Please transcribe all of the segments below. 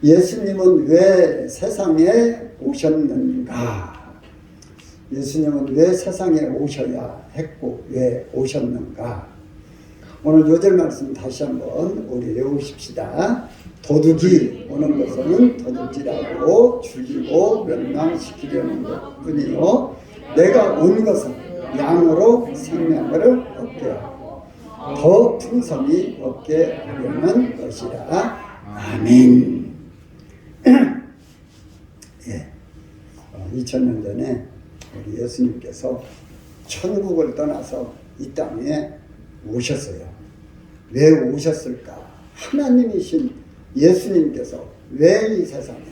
예수님은 왜 세상에 오셨는가? 예수님은 왜 세상에 오셔야 했고 왜 오셨는가? 오늘 요절 말씀 다시 한번 우리 외우십시다. 도둑이 오는 것은 도둑질하고 죽이고 멸망시키려는 것뿐이요 내가 온 것은 양으로 생명을 얻게 하고 더 풍성히 얻게 하려는 것이라. 아멘. 예, 2000년 전에 우리 예수님께서 천국을 떠나서 이 땅에 오셨어요. 왜 오셨을까? 하나님이신 예수님께서 왜 이 세상에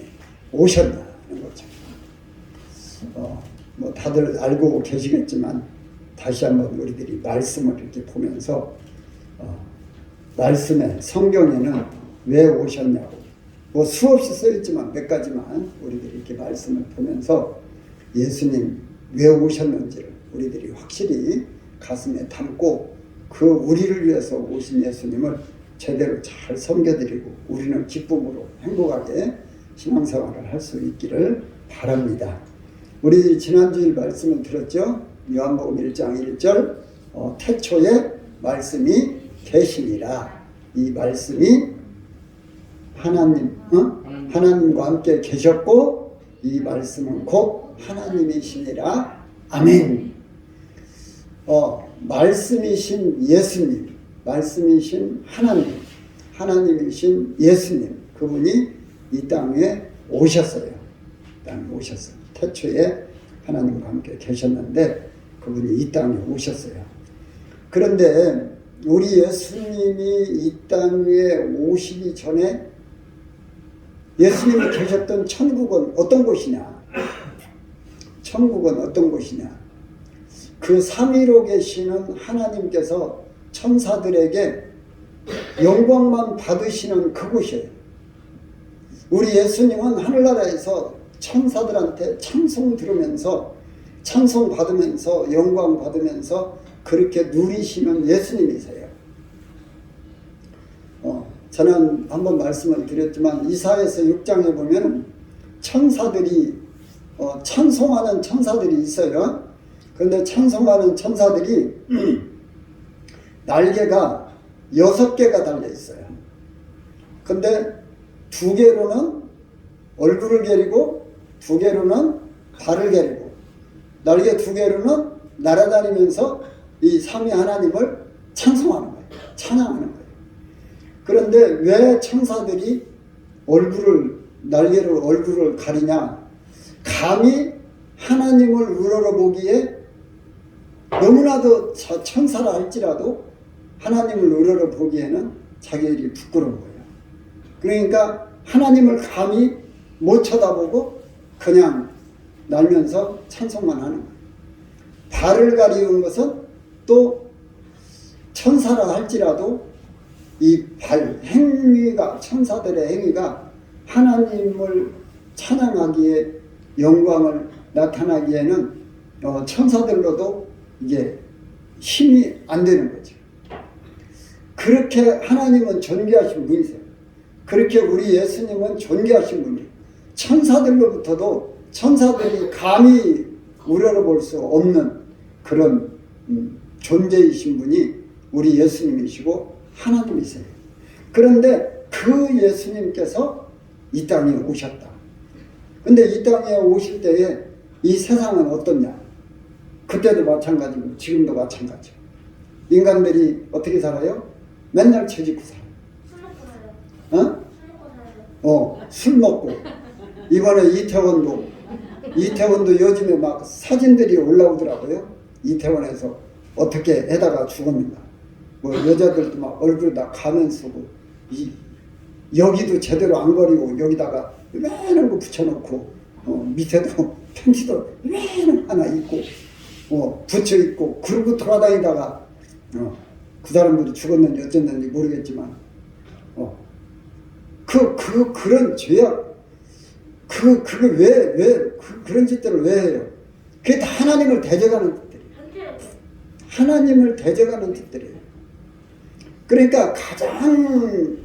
오셨냐는 거죠. 뭐 다들 알고 계시겠지만 다시 한번 우리들이 말씀을 이렇게 보면서 말씀에 성경에는 왜 오셨냐고 뭐 수없이 써있지만 몇 가지만 우리들이 이렇게 말씀을 보면서 예수님 왜 오셨는지를 우리들이 확실히 가슴에 담고 그 우리를 위해서 오신 예수님을 제대로 잘 섬겨드리고 우리는 기쁨으로 행복하게 신앙생활을 할 수 있기를 바랍니다. 우리 지난주일 말씀을 들었죠? 요한복음 1장 1절 태초에 말씀이 계시니라. 이 말씀이 하나님과 함께 계셨고 이 말씀은 곧 하나님이시니라. 아멘. 말씀이신 예수님, 말씀이신 하나님, 하나님이신 예수님, 그분이 이 땅에 오셨어요. 땅에 오셨어요. 태초에 하나님과 함께 계셨는데 그분이 이 땅에 오셨어요. 그런데 우리 예수님이 이 땅에 오시기 전에 예수님이 계셨던 천국은 어떤 곳이냐? 천국은 어떤 곳이냐? 그 삼위로 계시는 하나님께서 천사들에게 영광만 받으시는 그곳이에요. 우리 예수님은 하늘나라에서 천사들한테 찬송 들으면서 찬송 받으면서 영광 받으면서 그렇게 누리시는 예수님이세요. 저는 한번 말씀을 드렸지만 이사야서 6장에 보면 천사들이 찬송하는 천사들이 있어요. 그런데 찬송하는 천사들이 날개가 6개가 달려 있어요. 근데 2개로는 얼굴을 가리고 2개로는 발을 가리고 날개 2개로는 날아다니면서 이 삼위 하나님을 찬송하는 거예요. 찬양하는 거예요. 그런데 왜 천사들이 날개로 얼굴을 가리냐? 감히 하나님을 우러러보기에 너무나도 천사라 할지라도 하나님을 우러러보기에는 자기들이 부끄러운 거예요. 그러니까 하나님을 감히 못 쳐다보고 그냥 날면서 찬송만 하는 거예요. 발을 가리운 것은 또 천사라 할지라도 이 행위가 천사들의 행위가 하나님을 찬양하기에 영광을 나타나기에는 천사들로도 이게 힘이 안 되는 거죠. 그렇게 하나님은 존귀하신 분이세요. 그렇게 우리 예수님은 존귀하신 분이에요. 천사들로부터도 천사들이 감히 우러러볼 수 없는 그런 존재이신 분이 우리 예수님이시고 하나님이세요. 그런데 그 예수님께서 이 땅에 오셨다. 근데 이 땅에 오실 때에 이 세상은 어떻냐? 그때도 마찬가지고 지금도 마찬가지고 인간들이 어떻게 살아요? 맨날 채집고 살아요. 술 먹고 살아요. 술 먹고 이번에 이태원도 요즘에 막 사진들이 올라오더라고요. 이태원에서 어떻게 해다가 죽었는가. 뭐 여자들도 막 얼굴 다 가면 쓰고 여기도 제대로 안 거리고 여기다가 요만한 거 붙여놓고 밑에도 팬티도 요만한 하나 입고 붙여 입고 그러고 돌아다니다가 그 사람들이 죽었는지 어쨌는지 모르겠지만 그런 죄악 그게 왜 그런 짓들을 왜 해요? 그게 다 하나님을 대적하는 뜻들이에요. 하나님을 대적하는 뜻들이에요. 그러니까 가장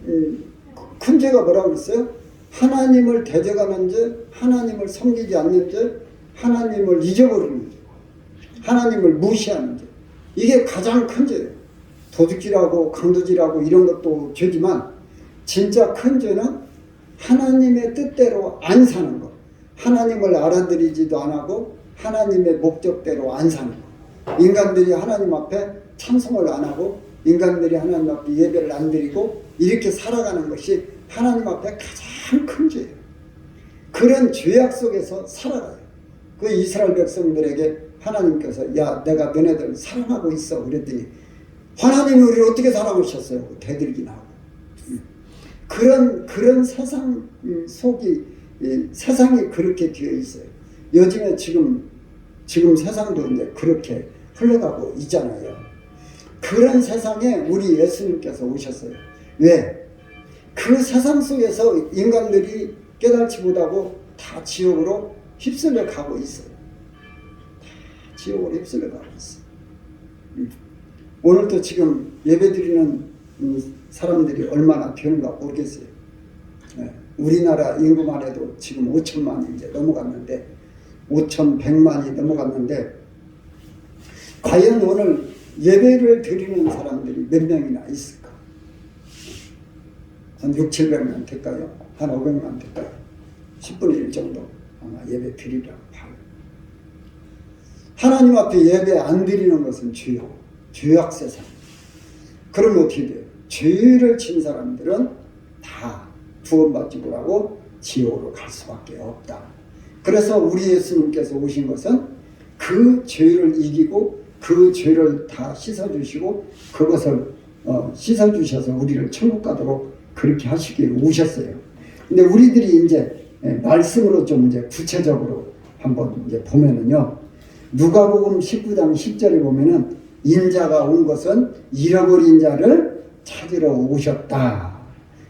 큰 죄가 뭐라고 그랬어요? 하나님을 대적하는 죄, 하나님을 섬기지 않는 죄, 하나님을 잊어버리는 죄, 하나님을 무시하는 죄. 이게 가장 큰 죄예요. 도둑질하고 강도질하고 이런 것도 죄지만 진짜 큰 죄는 하나님의 뜻대로 안 사는 것. 하나님을 알아들이지도 안 하고 하나님의 목적대로 안 사는 것. 인간들이 하나님 앞에 찬송을 안 하고 인간들이 하나님 앞에 예배를 안 드리고 이렇게 살아가는 것이 하나님 앞에 가장 큰 죄예요. 그런 죄악 속에서 살아가요. 그 이스라엘 백성들에게 하나님께서 야 내가 너네들 사랑하고 있어 그랬더니 하나님이 우리를 어떻게 사랑하셨어요? 대들기 나오고 그런 세상 속이 세상이 그렇게 되어 있어요. 요즘에 지금 세상도 이제 그렇게 흘러가고 있잖아요. 그런 세상에 우리 예수님께서 오셨어요. 왜? 그 세상 속에서 인간들이 깨달지 못하고 다 지옥으로 휩쓸려 가고 있어요. 다 지옥으로 휩쓸려 가고 있어요. 오늘도 지금 예배 드리는 사람들이 얼마나 되는가 모르겠어요. 우리나라 인구만 해도 지금 5천만이 이제 넘어갔는데 5,100만이 넘어갔는데 과연 오늘 예배를 드리는 사람들이 몇 명이나 있을까? 한 6, 700만 될까요? 한 500만 될까요? 10분의 1 정도 아마 예배 드리라고 봐요. 하나님 앞에 예배 안 드리는 것은 죄악 세상. 그러면 어떻게 돼요? 죄를 진 사람들은 다 구원받지 못하고 지옥으로 갈 수밖에 없다. 그래서 우리 예수님께서 오신 것은 그 죄를 이기고 그 죄를 다 씻어주시고 그것을 씻어주셔서 우리를 천국 가도록 그렇게 하시기 위해 오셨어요. 근데 우리들이 이제 말씀으로 좀 이제 구체적으로 한번 이제 보면은요. 누가복음 19장 10절에 보면은 인자가 온 것은 잃어버린 자를 찾으러 오셨다.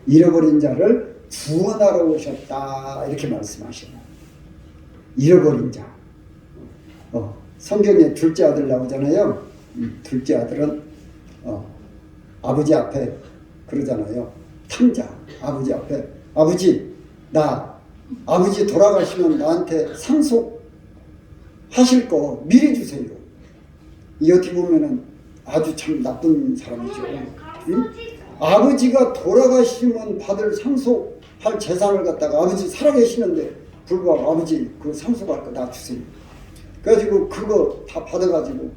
잃어버린 자를 구원하러 오셨다. 이렇게 말씀하셔요. 잃어버린 자. 성경에 둘째 아들 나오잖아요. 둘째 아들은 아버지 앞에 그러잖아요. 탕자. 아버지 앞에 아버지 나 아버지 돌아가시면 나한테 상속하실 거 미리 주세요. 이 어떻게 보면은 아주 참 나쁜 사람이죠. 응? 아버지가 돌아가시면 받을 상속할 재산을 갖다가 아버지 살아계시는데 불구하고 아버지 그 상속할 거 나 주세요. 그래가지고 그거 다 받아가지고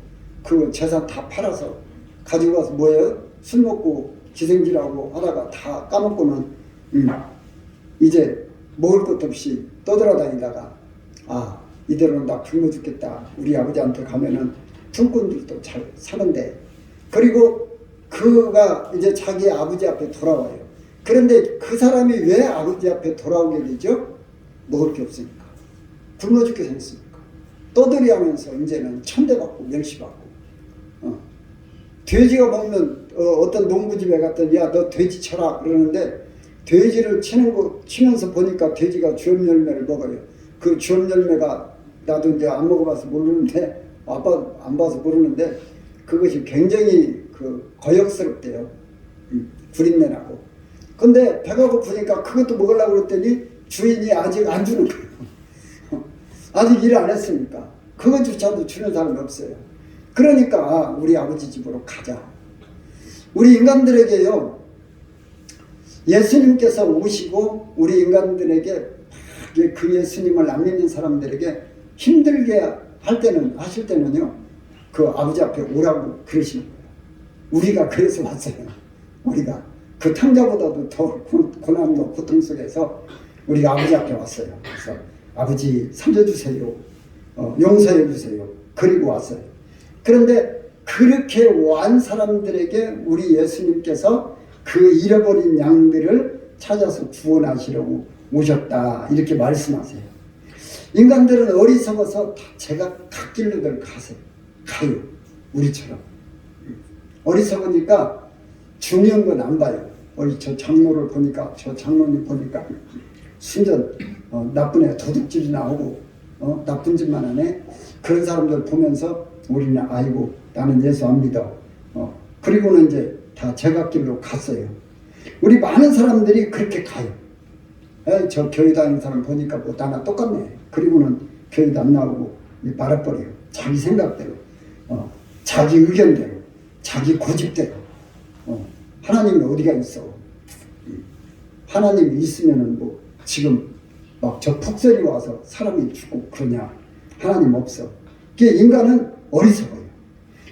그 재산 다 팔아서 가지고 가서 뭐예요? 술 먹고 기생질하고 하다가 다 까먹고는 이제 먹을 것도 없이 떠돌아다니다가 이대로는 나 굶어 죽겠다. 우리 아버지한테 가면은 품꾼들도 잘 사는데 그리고 그가 이제 자기 아버지 앞에 돌아와요. 그런데 그 사람이 왜 아버지 앞에 돌아오게 되죠? 먹을 게 없으니까. 굶어 죽게 생겼으니까. 떠들이 하면서 이제는 천대받고 멸시받고. 돼지가 먹는 어떤 농부집에 갔더니 야 너 돼지 쳐라 그러는데 돼지를 치면서 보니까 돼지가 주엄 열매를 먹어요. 그 주엄 열매가 나도 이제 안 먹어봐서 모르는데 안 봐서 모르는데 그것이 굉장히 거역스럽대요. 구린내 나고. 근데 배가 고프니까 그것도 먹으려고 그랬더니 주인이 아직 안 주는 거예요. 아직 일을 안 했으니까. 그것조차도 주는 사람이 없어요. 그러니까 우리 아버지 집으로 가자. 우리 인간들에게요. 예수님께서 오시고 우리 인간들에게 그 예수님을 안 믿는 사람들에게 힘들게 하실 때는요. 그 아버지 앞에 오라고 그러시는 거예요. 우리가 그래서 왔어요. 우리가 그 탕자보다도 더 고난과 고통 속에서 우리가 아버지 앞에 왔어요. 그래서 아버지 살려주세요. 용서해주세요. 그리고 왔어요. 그런데 그렇게 온 사람들에게 우리 예수님께서 그 잃어버린 양들을 찾아서 구원하시려고 오셨다. 이렇게 말씀하세요. 인간들은 어리석어서 다 제가 갓길로들 가요. 우리처럼. 어리석으니까 중요한 건 안 봐요. 저 장로를 보니까 저 장로님 보니까 순전 나쁜 애 도둑질이 나오고 나쁜 짓만 하네. 그런 사람들 보면서 우리는 아이고 나는 예수 안 믿어. 그리고는 이제 다 제갓길로 갔어요. 우리 많은 사람들이 그렇게 가요. 에이, 저 교회 다니는 사람 보니까 뭐 나나 똑같네. 그리고는 교회도 안 나오고 말아버려요. 자기 생각대로, 자기 의견대로, 자기 고집대로. 하나님이 어디가 있어? 하나님이 있으면은 뭐 지금 막 저 폭설이 와서 사람이 죽고 그러냐? 하나님 없어. 그게 인간은 어리석어요.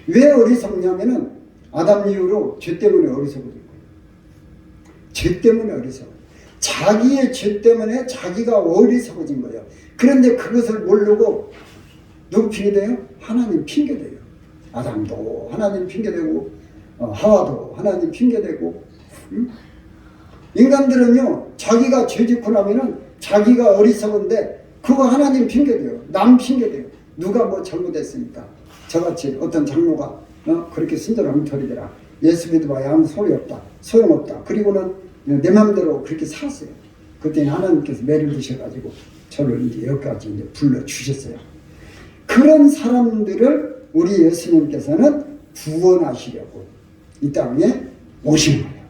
왜 어리석냐면은 아담 이후로 죄 때문에 어리석어진 거예요. 죄 때문에 어리석어요. 자기의 죄 때문에 자기가 어리석어진 거예요. 그런데 그것을 모르고 누구 핑계대요? 하나님 핑계대요. 아담도 하나님 핑계대고 하와도 하나님 핑계대고. 인간들은요, 자기가 죄 짓고 나면은 자기가 어리석은데 그거 하나님 핑계대요. 남 핑계대요. 누가 뭐 잘못했으니까. 저같이 어떤 장로가 그렇게 순전한 엉터리더라. 예수 믿어봐야 아무 소리 없다. 소용없다. 그리고는 내 마음대로 그렇게 살았어요. 그때 하나님께서 매를 드셔가지고 저를 이제 여기까지 이제 불러주셨어요. 그런 사람들을 우리 예수님께서는 구원하시려고 이 땅에 오신 거예요.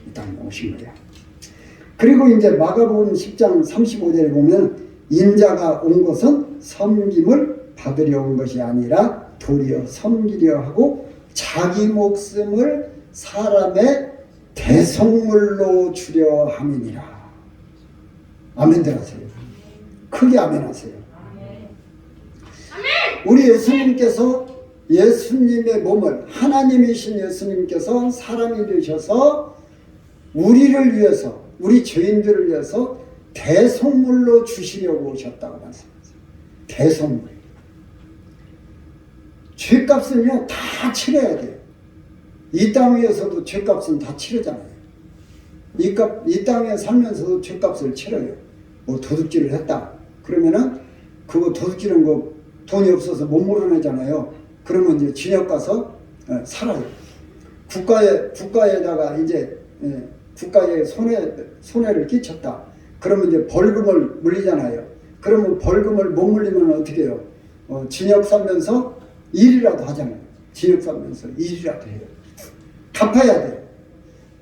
이 땅에 오신 거예요. 그리고 이제 마가복음 10장 35절에 보면 인자가 온 것은 섬김을 받으려 온 것이 아니라 도리어 섬기려 하고 자기 목숨을 사람의 대속물로 주려 함이니라. 아멘들 하세요. 크게 아멘 하세요. 우리 예수님께서 예수님의 몸을 하나님이신 예수님께서 사람이 되셔서 우리를 위해서 우리 죄인들을 위해서 대속물로 주시려고 오셨다고 말씀하세요. 대속물. 죄값은요 다 치러야 돼요. 이 땅 위에서도 죄값은 다 치르잖아요. 이 땅에 살면서도 죄값을 치러요. 뭐 도둑질을 했다. 그러면은 그거 도둑질한 거 돈이 없어서 못 몰아내잖아요. 그러면 이제 징역 가서 살아요. 국가에다가 이제 국가에 손해를 끼쳤다. 그러면 이제 벌금을 물리잖아요. 그러면 벌금을 못 물리면 어떻게 해요? 징역 살면서 일이라도 하잖아요. 징역 살면서 일이라도 해요. 갚아야 돼요.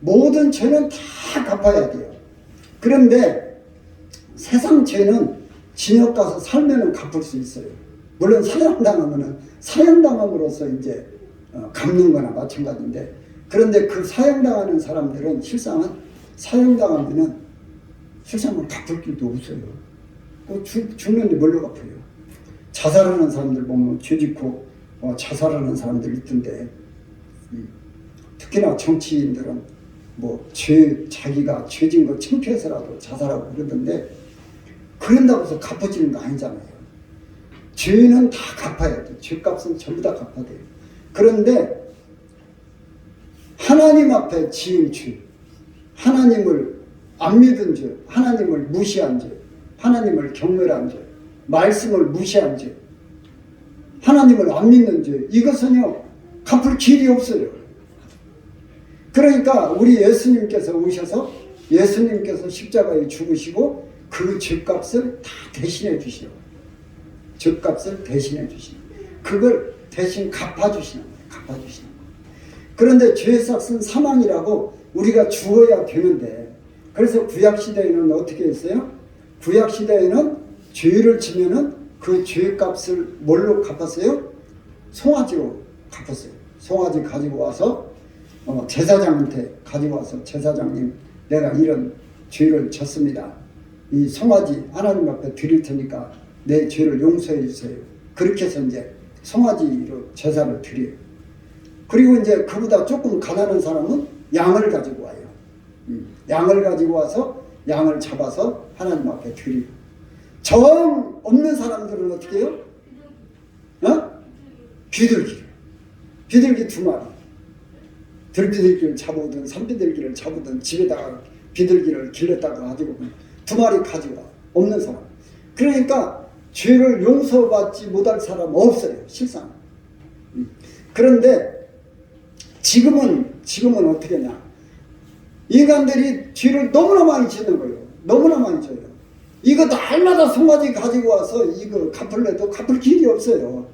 모든 죄는 다 갚아야 돼요. 그런데 세상 죄는 징역 가서 살면은 갚을 수 있어요. 물론 사형당하면은 사형당함으로써 이제 갚는 거나 마찬가지인데, 그런데 그 사형당하는 사람들은 실상은 사형당하면은 실상은 갚을 길도 없어요. 죽는데 뭘로 갚아요? 자살하는 사람들 보면 죄 짓고 자살하는 사람들 있던데, 특히나 정치인들은 뭐 자기가 죄진 거 창피해서라도 자살하고 그러던데, 그런다고 해서 갚아지는 거 아니잖아요. 죄는 다 갚아야 돼요. 죄값은 전부 다 갚아야 돼요. 그런데 하나님 앞에 지은 죄, 하나님을 안 믿은 죄, 하나님을 무시한 죄, 하나님을 경멸한 죄, 말씀을 무시한 죄, 하나님을 안 믿는 죄, 이것은요 갚을 길이 없어요. 그러니까 우리 예수님께서 오셔서 예수님께서 십자가에 죽으시고 그 죄값을 다 대신해 주시는 거예요. 죄값을 대신해 주시는 거예요. 그걸 대신 갚아주시는 거예요. 갚아주시는 거예요. 그런데 죄의 삭은 사망이라고 우리가 죽어야 되는데, 그래서 구약시대에는 어떻게 했어요? 구약시대에는 죄를 지면은 그 죄값을 뭘로 갚았어요? 송아지로 갚았어요. 송아지 가지고 와서 제사장한테 가지고 와서, 제사장님 내가 이런 죄를 졌습니다. 이 송아지 하나님 앞에 드릴 테니까 내 죄를 용서해 주세요. 그렇게 해서 이제 송아지로 제사를 드려요. 그리고 이제 그보다 조금 가난한 사람은 양을 가지고 와요. 양을 가지고 와서 양을 잡아서 하나님 앞에 드리고, 정 없는 사람들은 어떻게 해요? 비둘기 2마리. 들비둘기를 잡으든 산비둘기를 잡으든 집에다가 비둘기를 길렀다가 가지고 2마리 가지고 와. 없는 사람. 그러니까 죄를 용서받지 못할 사람 없어요. 실상. 그런데 지금은 어떻게 하냐? 인간들이 죄를 너무나 많이 짓는 거예요. 너무나 많이 져요. 이거 날마다 송아지 가지고 와서 이거 갚을래도 갚을 길이 없어요.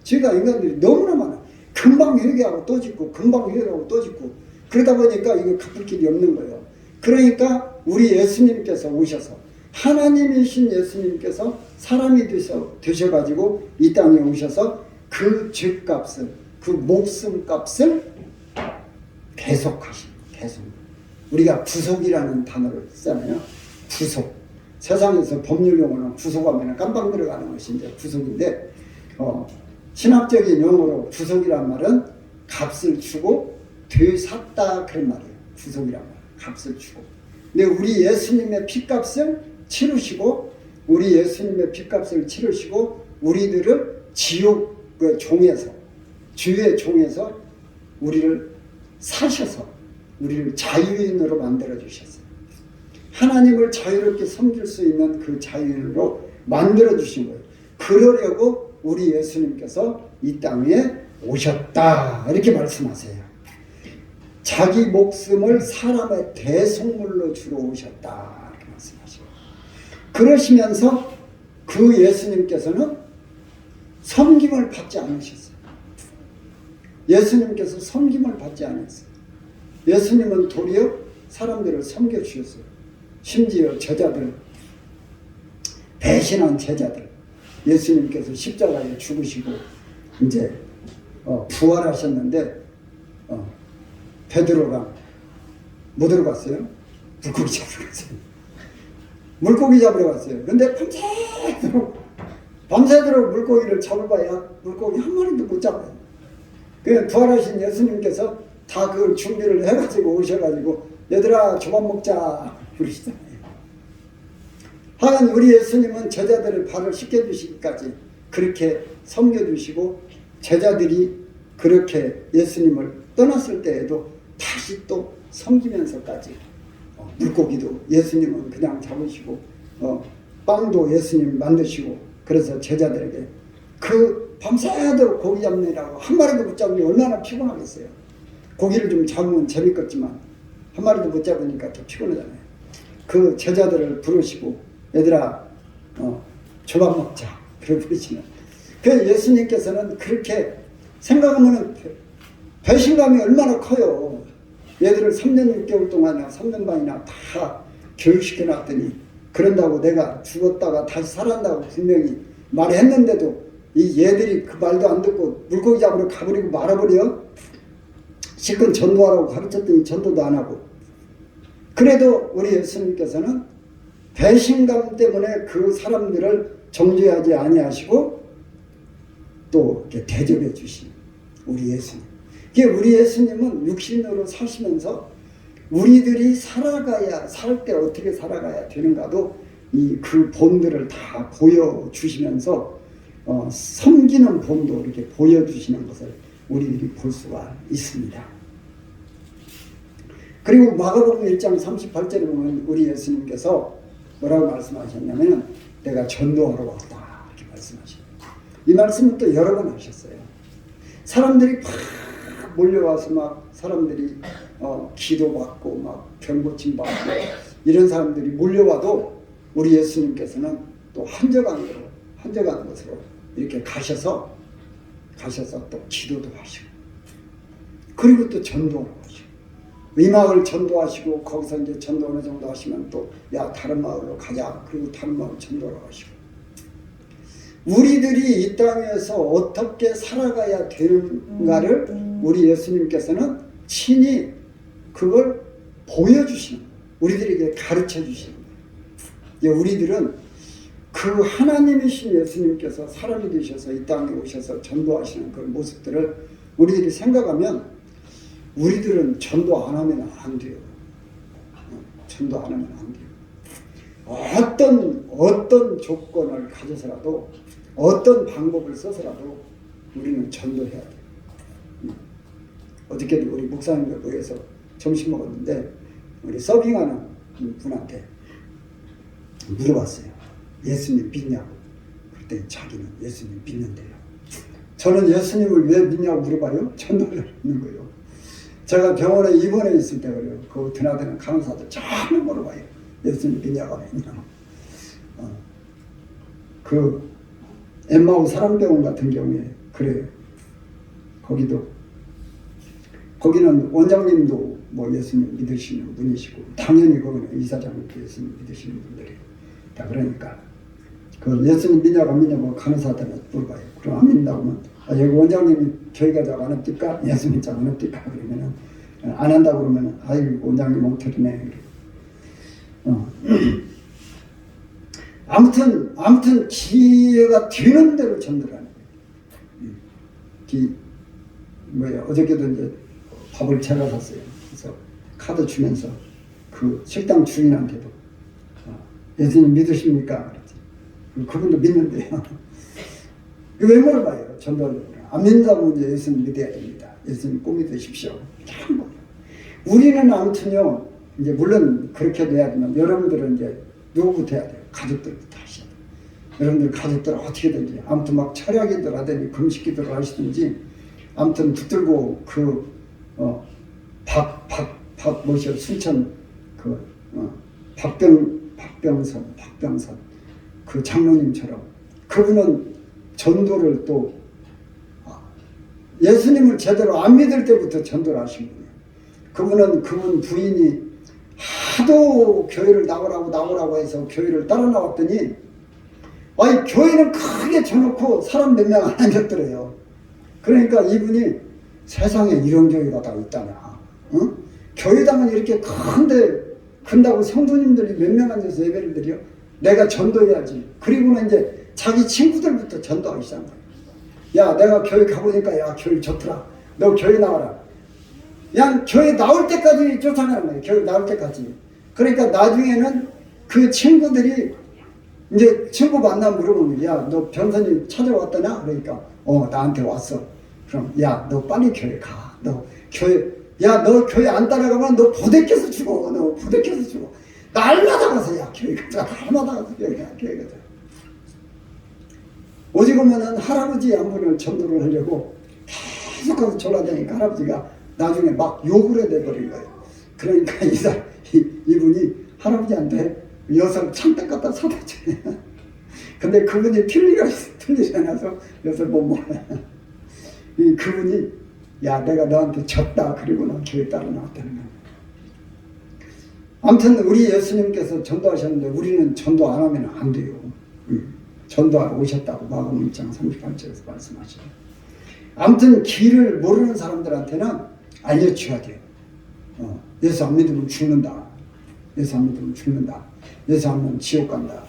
죄가 인간들이 너무나 많아. 금방 회개하고 또 짓고, 금방 회개하고 또 짓고, 그러다 보니까 이거 갚을 길이 없는 거예요. 그러니까 우리 예수님께서 오셔서 하나님이신 예수님께서 사람이 되셔가지고 이 땅에 오셔서 그 죄값을, 그 목숨값을 대속하신, 대속. 우리가 구속이라는 단어를 쓰잖아요. 구속. 세상에서 법률 용어는 구속하면 깜빡 들어가는 것이 이제 구속인데, 신학적인 용어로 구속이란 말은 값을 주고 되샀다 그런 말이에요. 구속이란 말, 값을 주고. 근데 우리 예수님의 피값을 치르시고, 우리 예수님의 피값을 치르시고, 우리들을 지옥의 종에서, 주의 종에서 우리를 사셔서 우리를 자유인으로 만들어 주셨어요. 하나님을 자유롭게 섬길 수 있는 그 자유인으로 만들어 주신 거예요. 그러려고 우리 예수님께서 이 땅에 오셨다 이렇게 말씀하세요. 자기 목숨을 사람의 대속물로 주러 오셨다 이렇게 말씀하시고, 그러시면서 그 예수님께서는 섬김을 받지 않으셨어요. 예수님께서 섬김을 받지 않았어요. 예수님은 도리어 사람들을 섬겨주셨어요. 심지어 제자들, 배신한 제자들, 예수님께서 십자가에 죽으시고 이제 부활하셨는데 베드로가 뭐 들어갔어요? 물고기 잡으러 갔어요. 물고기 잡으러 갔어요. 근데 밤새도록 물고기를 잡아봐야 물고기 한 마리도 못 잡아요. 그 부활하신 예수님께서 다 그 준비를 해가지고 오셔가지고 얘들아 조밥 먹자 그러시잖아요. 하여간 우리 예수님은 제자들의 발을 씻겨주시기까지 그렇게 섬겨주시고, 제자들이 그렇게 예수님을 떠났을 때에도 다시 또 섬기면서까지 물고기도 예수님은 그냥 잡으시고 빵도 예수님 만드시고, 그래서 제자들에게 그 밤새도록 고기 잡느라고 한 마리도 못 잡으니 얼마나 피곤하겠어요. 고기를 좀 잡으면 재밌겠지만 한 마리도 못 잡으니까 더 피곤하잖아요. 그 제자들을 부르시고 얘들아 조밥 먹자 그러고 부르시면, 그 예수님께서는 그렇게 생각하면 배신감이 얼마나 커요. 얘들을 3년 6개월 동안이나 3년 반이나 다 교육시켜놨더니 그런다고 내가 죽었다가 다시 살아난다고 분명히 말했는데도 이 얘들이 그 말도 안 듣고 물고기 잡으러 가버리고 말아버려. 실컷 전도하라고 가르쳤더니 전도도 안 하고. 그래도 우리 예수님께서는 배신감 때문에 그 사람들을 정죄하지 아니하시고 또 이렇게 대접해 주신 우리 예수님. 이게 우리 예수님은 육신으로 사시면서 우리들이 살아가야, 살 때 어떻게 살아가야 되는가도 그 본들을 다 보여주시면서 섬기는 본도 이렇게 보여주시는 것을 우리들이 볼 수가 있습니다. 그리고 마가복음 1장 38절에 보면 우리 예수님께서 뭐라고 말씀하셨냐면 내가 전도하러 왔다 이렇게 말씀하셨어요. 이 말씀은 또 여러 번 하셨어요. 사람들이 막 몰려와서 막 사람들이 기도받고 막 병고침 받고 이런 사람들이 몰려와도 우리 예수님께서는 또 한적한 것으로 이렇게 가셔서 또 기도도 하시고, 그리고 또 전도하러 가시고, 이 마을 전도하시고 거기서 이제 전도 어느 정도 하시면 또 야 다른 마을로 가자 그리고 다른 마을 전도하러 가시고, 우리들이 이 땅에서 어떻게 살아가야 되는가를 우리 예수님께서는 친히 그걸 보여주시는 거예요. 우리들에게 가르쳐 주시는 거예요. 우리들은 그 하나님이신 예수님께서 사람이 되셔서 이 땅에 오셔서 전도하시는 그 모습들을 우리들이 생각하면 우리들은 전도 안 하면 안 돼요. 전도 안 하면 안 돼요. 어떤 조건을 가져서라도 어떤 방법을 써서라도 우리는 전도해야 돼요. 어저께도 우리 목사님들 모여서 점심 먹었는데 우리 서빙하는 분한테 물어봤어요. 예수님 믿냐고. 그때 자기는 예수님 믿는데요. 저는 예수님을 왜 믿냐고 물어봐요? 전도를 믿는 거예요. 제가 병원에 입원해 있을 때 그래요. 그 드나드는 간호사들 전부 물어봐요. 예수님 믿냐고 했냐고. 그 엠마오 사랑병원 같은 경우에 그래요. 거기는 원장님도 뭐 예수님 믿으시는 분이시고 당연히 거기는 이사장님도 예수님 믿으시는 분들이고 그러니까 그 예수님 믿냐고 안 믿냐고 간호사한테 물어봐요. 그럼 안 믿는다고 하면 여기 원장님이 교회 가자고 안 합니까? 예수 믿자고 안 합니까? 그러면은 안 한다고 그러면은 아이고 원장님 엉터리네. 아무튼 기회가 되는 대로 전도하는 거예요. 어저께도 이제 밥을 제가 샀어요. 그래서 카드 주면서 그 식당 주인한테도 예수님 믿으십니까? 그랬지. 그분도 믿는데요. 왜 물어봐요? 전도하려고. 안 믿는다고 이제 예수님 믿어야 됩니다. 예수님 꼭 믿으십시오. 우리는 아무튼요, 이제 물론 그렇게 돼야지만 여러분들은 이제 누구부터 해야 돼요? 가족들부터 하셔야 돼요. 여러분들 가족들 어떻게든지 아무튼 막 철야기들 하든지 금식기도를 하시든지 아무튼 붙들고 뭐시여 순천 박병선 그 장로님처럼 그분은 전도를 또 예수님을 제대로 안 믿을 때부터 전도를 하신 분이에요. 그분 부인이 하도 교회를 나오라고 해서 교회를 따라 나왔더니 교회는 크게 쳐놓고 사람 몇 명 안 앉았더래요. 그러니까 이분이 세상에 이런 교회가 다 있다냐. 응? 교회당은 이렇게 큰다고 성도님들이 몇 명 앉아서 예배를 드려? 내가 전도해야지. 그리고는 이제 자기 친구들부터 전도하기 시작한 거예요. 야, 내가 교회 가보니까 야, 교회 좋더라. 너 교회 나와라. 그냥 교회 나올 때까지 쫓아가는 거예요. 교회 나올 때까지. 그러니까 나중에는 그 친구들이 이제 친구 만나면 물어보면 야, 너 변선이 찾아왔더냐? 그러니까 나한테 왔어. 그럼 야, 너 빨리 교회 가. 너 교회 안 따라가면 너 부대껴서 죽어. 날마다 가서 야, 교회 가자. 날마다 가서 교회 가자. 오직 오면은 할아버지 한 분을 전도를 하려고 계속 가서 졸라대니까 할아버지가 나중에 막 욕을 해내버린 거예요. 그러니까 이분이 할아버지한테 엿을 창떡 갖다 사다 줘요. 근데 그분이 틀리지 않아서 엿을 못 먹어요. 그분이 야, 내가 너한테 졌다. 그리고 난 교회 따라 나왔다는 거예요. 아무튼 우리 예수님께서 전도하셨는데 우리는 전도 안 하면 안 돼요. 전도하러 오셨다고 마가복음 1장 38절에서 말씀하시죠. 아무튼 길을 모르는 사람들한테는 알려줘야 돼요. 예수 안 믿으면 죽는다. 예수 안 믿으면 지옥 간다.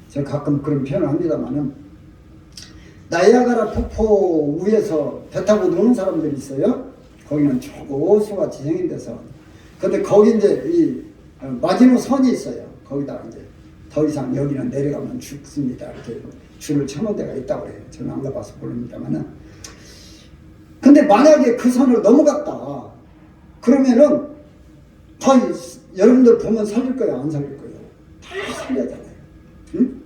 제가 가끔 그런 표현을 합니다만은 나이아가라 폭포 위에서 배 타고 노는 사람들이 있어요. 거기는 초고수같이 생긴 데서. 근데 거기 이제 이 마지노선이 있어요. 거기다 이제 더 이상 여기는 내려가면 죽습니다. 이렇게 줄을 쳐놓은 데가 있다고 해요. 저는 안 가봐서 모릅니다만은. 근데 만약에 그 선을 넘어갔다. 그러면은 다 여러분들 보면 살릴 거예요? 안 살릴 거예요? 다 살려잖아요. 응?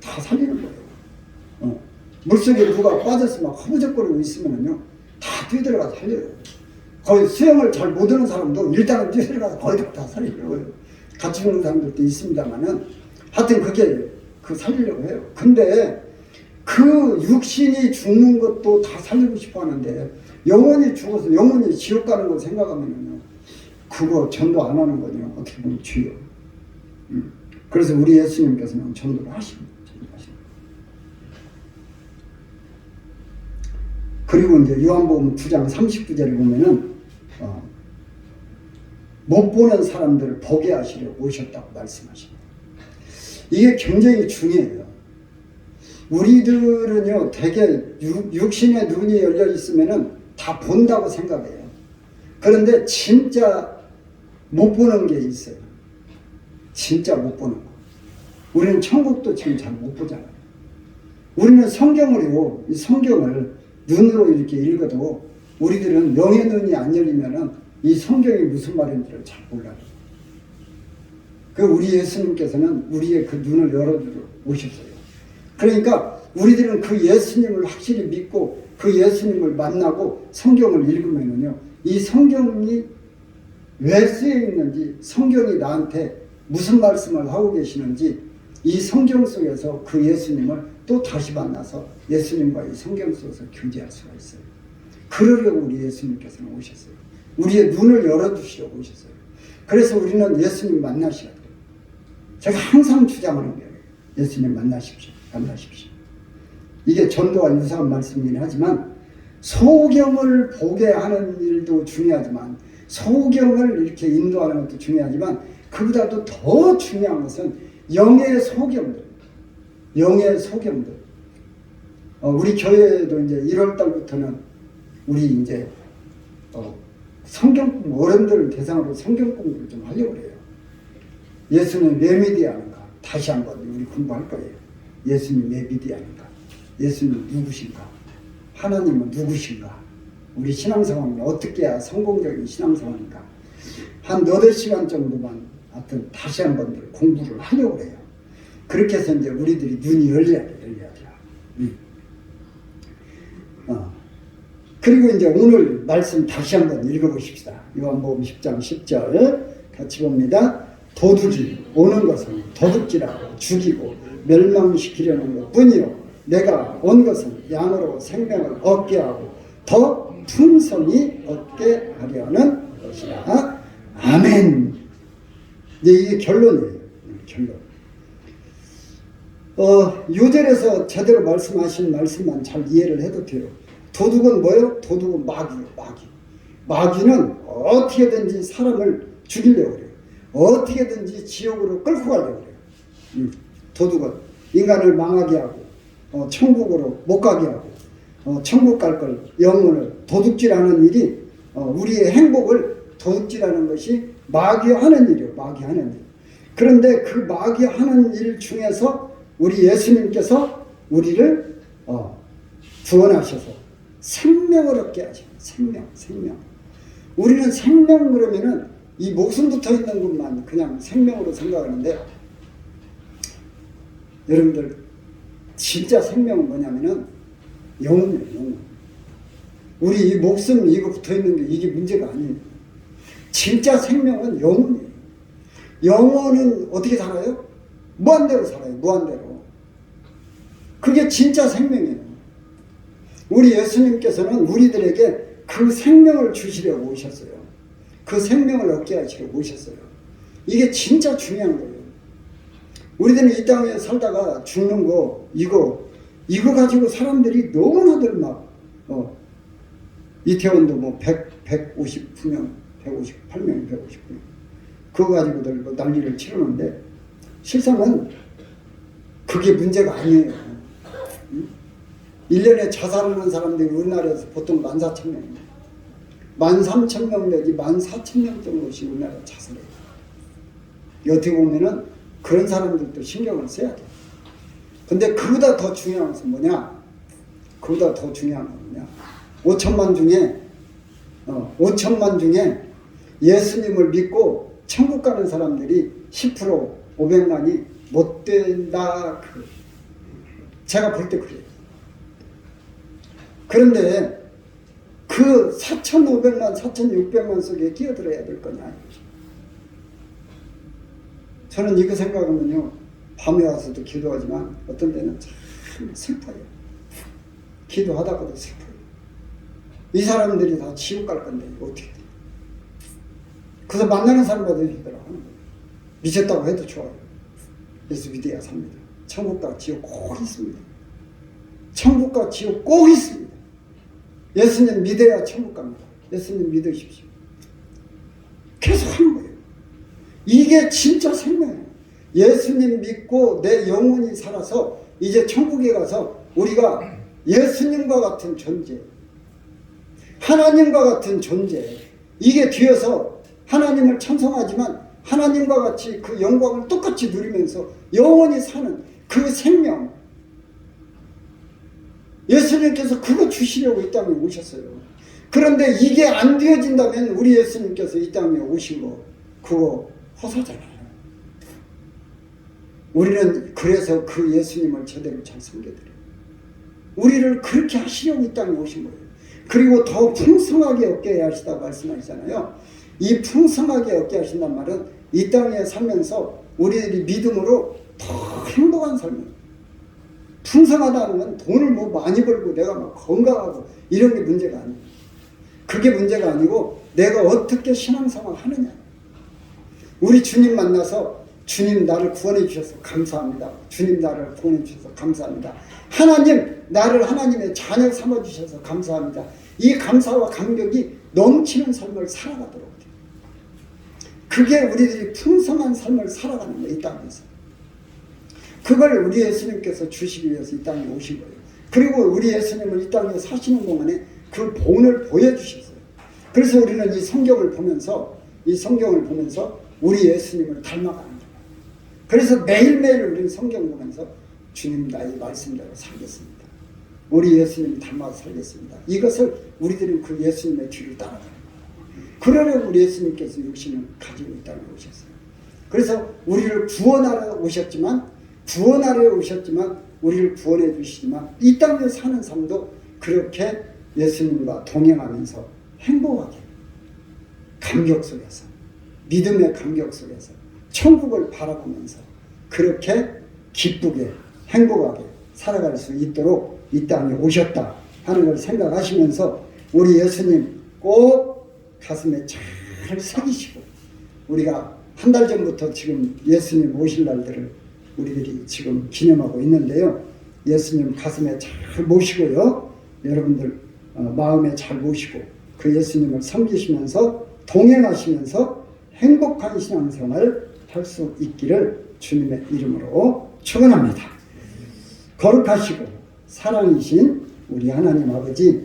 다 살리는 거예요. 물속에 누가 빠져서 막 허우적거리고 있으면은요, 다 뛰어들어가서 살려요. 거의 수영을 잘 못하는 사람도 일단은 뛰어들어가서 거의 다 살리려고 해요. 같이 죽는 사람들도 있습니다만은, 하여튼 그게 살리려고 해요. 근데 그 육신이 죽는 것도 다 살리고 싶어 하는데, 영혼이 죽어서 영혼이 지옥 가는 걸 생각하면은요, 그거 전도 안 하는 거냐, 어떻게 보면 죄요. 그래서 우리 예수님께서는 전도를 하십니다. 그리고 이제 요한복음 9장 39절을 보면은 못 보는 사람들을 보게 하시려고 오셨다고 말씀하십니다. 이게 굉장히 중요해요. 우리들은요, 되게 육신의 눈이 열려 있으면은 다 본다고 생각해요. 그런데 진짜 못 보는 게 있어요. 진짜 못 보는 거. 우리는 천국도 지금 잘 못 보잖아요. 우리는 성경으로, 이 성경을 눈으로 이렇게 읽어도 우리들은 영의 눈이 안 열리면은 이 성경이 무슨 말인지를 잘 몰라요. 우리 예수님께서는 우리의 그 눈을 열어주러 오셨어요. 그러니까 우리들은 그 예수님을 확실히 믿고 그 예수님을 만나고 성경을 읽으면은요, 이 성경이 왜 쓰여 있는지, 성경이 나한테 무슨 말씀을 하고 계시는지, 이 성경 속에서 그 예수님을 또 다시 만나서 예수님과 이 성경 속에서 교제할 수가 있어요. 그러려고 우리 예수님께서는 오셨어요. 우리의 눈을 열어주시려고 오셨어요. 그래서 우리는 예수님 만나셔야 돼요. 제가 항상 주장하는 거예요. 예수님 만나십시오. 만나십시오. 이게 전도와 유사한 말씀이긴 하지만 소경을 보게 하는 일도 중요하지만 소경을 이렇게 인도하는 것도 중요하지만 그보다도 더 중요한 것은 영의 소경들. 영의 소경들. 우리 교회도 이제 1월 달부터는 우리 이제 성경 공부, 어른들 대상으로 성경 공부를 좀 하려고 해요. 예수는 왜 믿어야하는가? 다시 한번 우리 공부할 거예요. 예수님 왜 믿어야하는가? 예수님 누구신가? 하나님은 누구신가? 우리 신앙생활은 어떻게 해야 성공적인 신앙생활인가? 한 8시간 정도만 하여튼 다시 한번 공부를 하려고 해요. 그렇게 해서 이제 우리들이 눈이 열려야 돼. 그리고 이제 오늘 말씀 다시 한번 읽어보십시다. 요한복음 10장 10절 같이 봅니다. 도둑이 오는 것은 도둑질하고 죽이고 멸망시키려는 것 뿐이요 내가 온 것은 양으로 생명을 얻게 하고 더 풍성히 얻게 하려는 것이라. 아멘. 이제 이게 결론이에요. 결론. 요절에서 제대로 말씀하신 말씀만 잘 이해를 해도 돼요. 도둑은 뭐예요? 도둑은 마귀예요. 마귀는 어떻게든지 사람을 죽이려고 그래요. 어떻게든지 지옥으로 끌고 가려고 그래요. 도둑은 인간을 망하게 하고 천국으로 못 가게 하고 천국 갈 걸 영혼을 도둑질하는 일이 우리의 행복을 도둑질하는 것이 마귀하는 일이에요. 마귀하는 일. 그런데 그 마귀하는 일 중에서 우리 예수님께서 우리를 구원하셔서 생명을 얻게 하셔. 생명. 우리는 생명 그러면은 이 목숨 붙어 있는 것만 그냥 생명으로 생각하는데 여러분들 진짜 생명은 뭐냐면은 영혼이에요. 영혼. 우리 이 목숨 이거 붙어 있는 게 이게 문제가 아니에요. 진짜 생명은 영혼이에요. 영혼은 어떻게 살아요? 무한대로 살아요. 무한대로. 그게 진짜 생명이에요. 우리 예수님께서는 우리들에게 그 생명을 주시려고 오셨어요. 그 생명을 얻게 하시려고 오셨어요. 이게 진짜 중요한 거예요. 우리들은 이 땅에 살다가 죽는 거 이거 가지고 사람들이 너무나들 막 이태원도 뭐 159명 158명 그거 가지고들 뭐 난리를 치르는데 실상은 그게 문제가 아니에요. 1년에 자살하는 사람들이 우리나라에서 보통 14,000명입니다. 13,000명 내지 14,000명 정도씩 우리나라 자살해요. 어떻게 보면은 그런 사람들도 신경을 써야 돼요. 근데 그보다 더 중요한 것은 뭐냐? 그보다 더 중요한 건 뭐냐? 5천만 중에 예수님을 믿고 천국 가는 사람들이 10% 500만이 못 된다. 제가 볼 때 그래요. 그런데 그 4,500만, 4,600만 속에 끼어들어야 될 거냐. 저는 이거 생각하면요. 밤에 와서도 기도하지만 어떤 때는 참 슬퍼요. 기도하다가도 슬퍼요. 이 사람들이 다 지옥 갈 건데 이거 어떻게 돼. 그래서 만나는 사람마다 이러더라. 미쳤다고 해도 좋아요. 예수 믿어야 삽니다. 천국과 지옥 꼭 있습니다. 천국과 지옥 꼭 있습니다. 예수님 믿어야 천국 갑니다. 예수님 믿으십시오. 계속 하는 거예요. 이게 진짜 생명이에요. 예수님 믿고 내 영혼이 살아서 이제 천국에 가서 우리가 예수님과 같은 존재, 하나님과 같은 존재, 이게 뒤에서 하나님을 찬송하지만 하나님과 같이 그 영광을 똑같이 누리면서 영원히 사는 그 생명, 예수님께서 그거 주시려고 이 땅에 오셨어요. 그런데 이게 안 되어진다면 우리 예수님께서 이 땅에 오신 거 그거 허사잖아요. 우리는 그래서 그 예수님을 제대로 잘 섬겨드려요. 우리를 그렇게 하시려고 이 땅에 오신 거예요. 그리고 더 풍성하게 얻게 하시다 말씀하시잖아요. 이 풍성하게 얻게 하신단 말은 이 땅에 살면서 우리들이 믿음으로 더 행복한 삶을, 풍성하다는 건 돈을 뭐 많이 벌고 내가 막 건강하고 이런 게 문제가 아니에요. 그게 문제가 아니고 내가 어떻게 신앙생활 하느냐. 우리 주님 만나서 주님 나를 구원해 주셔서 감사합니다. 주님 나를 구원해 주셔서 감사합니다. 하나님 나를 하나님의 자녀 삼아 주셔서 감사합니다. 이 감사와 감격이 넘치는 삶을 살아가도록 돼요. 그게 우리들이 풍성한 삶을 살아가는 거예요. 이 땅에서. 그걸 우리 예수님께서 주시기 위해서 이 땅에 오신 거예요. 그리고 우리 예수님은 이 땅에 사시는 동안에 그 본을 보여주셨어요. 그래서 우리는 이 성경을 보면서 우리 예수님을 닮아가는 거예요. 그래서 매일매일 우리는 성경 보면서 주님 나의 말씀대로 살겠습니다. 우리 예수님 닮아서 살겠습니다. 이것을 우리들은 그 예수님의 뒤를 따라가는 거예요. 그러려고 우리 예수님께서 육신을 가지고 이 땅에 오셨어요. 그래서 우리를 구원하러 오셨지만 우리를 구원해 주시지만 이 땅에 사는 삶도 그렇게 예수님과 동행하면서 행복하게 감격 속에서 믿음의 감격 속에서 천국을 바라보면서 그렇게 기쁘게 행복하게 살아갈 수 있도록 이 땅에 오셨다 하는 걸 생각하시면서 우리 예수님 꼭 가슴에 잘 새기시고 우리가 한 달 전부터 지금 예수님 오실 날들을 우리들이 지금 기념하고 있는데요. 예수님 가슴에 잘 모시고요. 여러분들 마음에 잘 모시고 그 예수님을 섬기시면서 동행하시면서 행복한 신앙생활 할 수 있기를 주님의 이름으로 축원합니다. 거룩하시고 사랑이신 우리 하나님 아버지